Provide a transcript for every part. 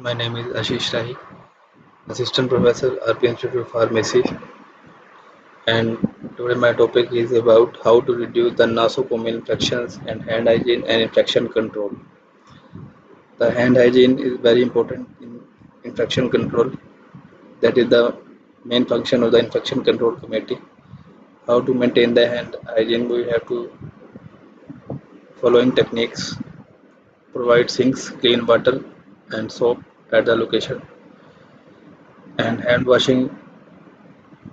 My name is Ashish Rahi, Assistant Professor, RPIIT Institute of Pharmacy, and today my topic is about how to reduce the nosocomial infections and hand hygiene and infection control. The hand hygiene is very important in infection control. That is the main function of the infection control committee. How to maintain the hand hygiene? We have to following techniques: provide sinks, clean water, and soap at the location, and hand washing.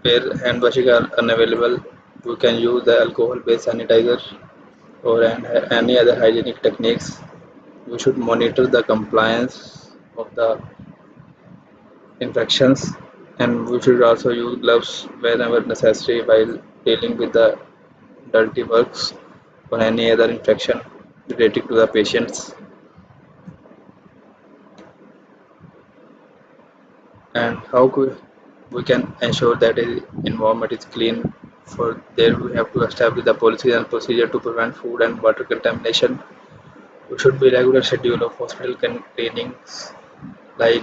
Where hand washing are unavailable, we can use the alcohol-based sanitizer or any other hygienic techniques. We should monitor the compliance of the infections, and we should also use gloves whenever necessary while dealing with the dirty works or any other infection related to the patients. And how we can ensure that the environment is clean. For there we have to establish the policies and procedure to prevent food and water contamination. We should be regular schedule of hospital cleanings like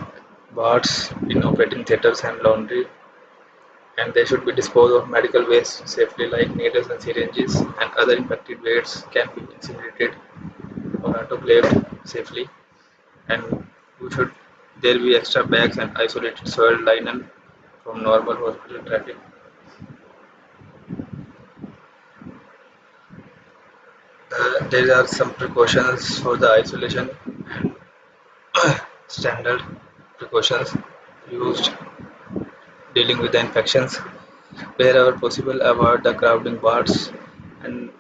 baths in operating theaters and laundry, and they should be disposed of medical waste safely like needles and syringes and other infected wastes can be incinerated or autoclaved safely. And we should there be extra bags and isolated soiled linen from normal hospital traffic. There are some precautions for the isolation and standard precautions used dealing with the infections. Wherever possible, avoid the crowding wards and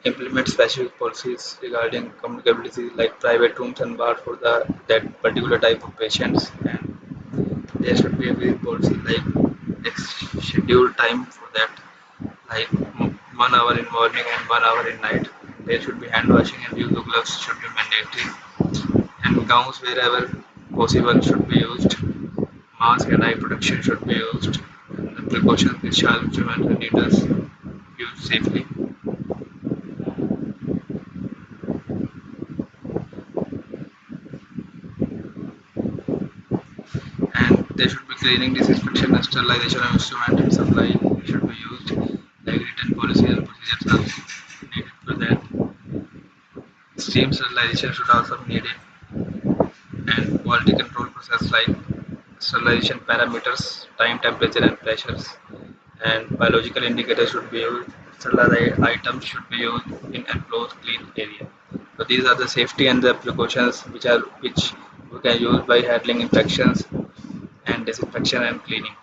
implement specific policies regarding communicability like private rooms and bars for that particular type of patients. And there should be a very policy like scheduled time for that, like 1 hour in morning and 1 hour in night. There should be hand washing and use of gloves should be mandatory, and gowns wherever possible should be used. Mask and eye protection should be used. And the precautions with sharp instruments and needles used safely. And there should be cleaning, disinfection, and sterilization of instrument and supply should be used. Like written policy and procedures are needed for that. Steam sterilization should also be needed, and quality control process like sterilization parameters, time, temperature, and pressures, and biological indicators should be used. Sterilized items should be used in enclosed clean area. So these are the safety and the precautions which we can use by handling infections and disinfection and cleaning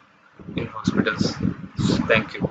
in hospitals. Thank you.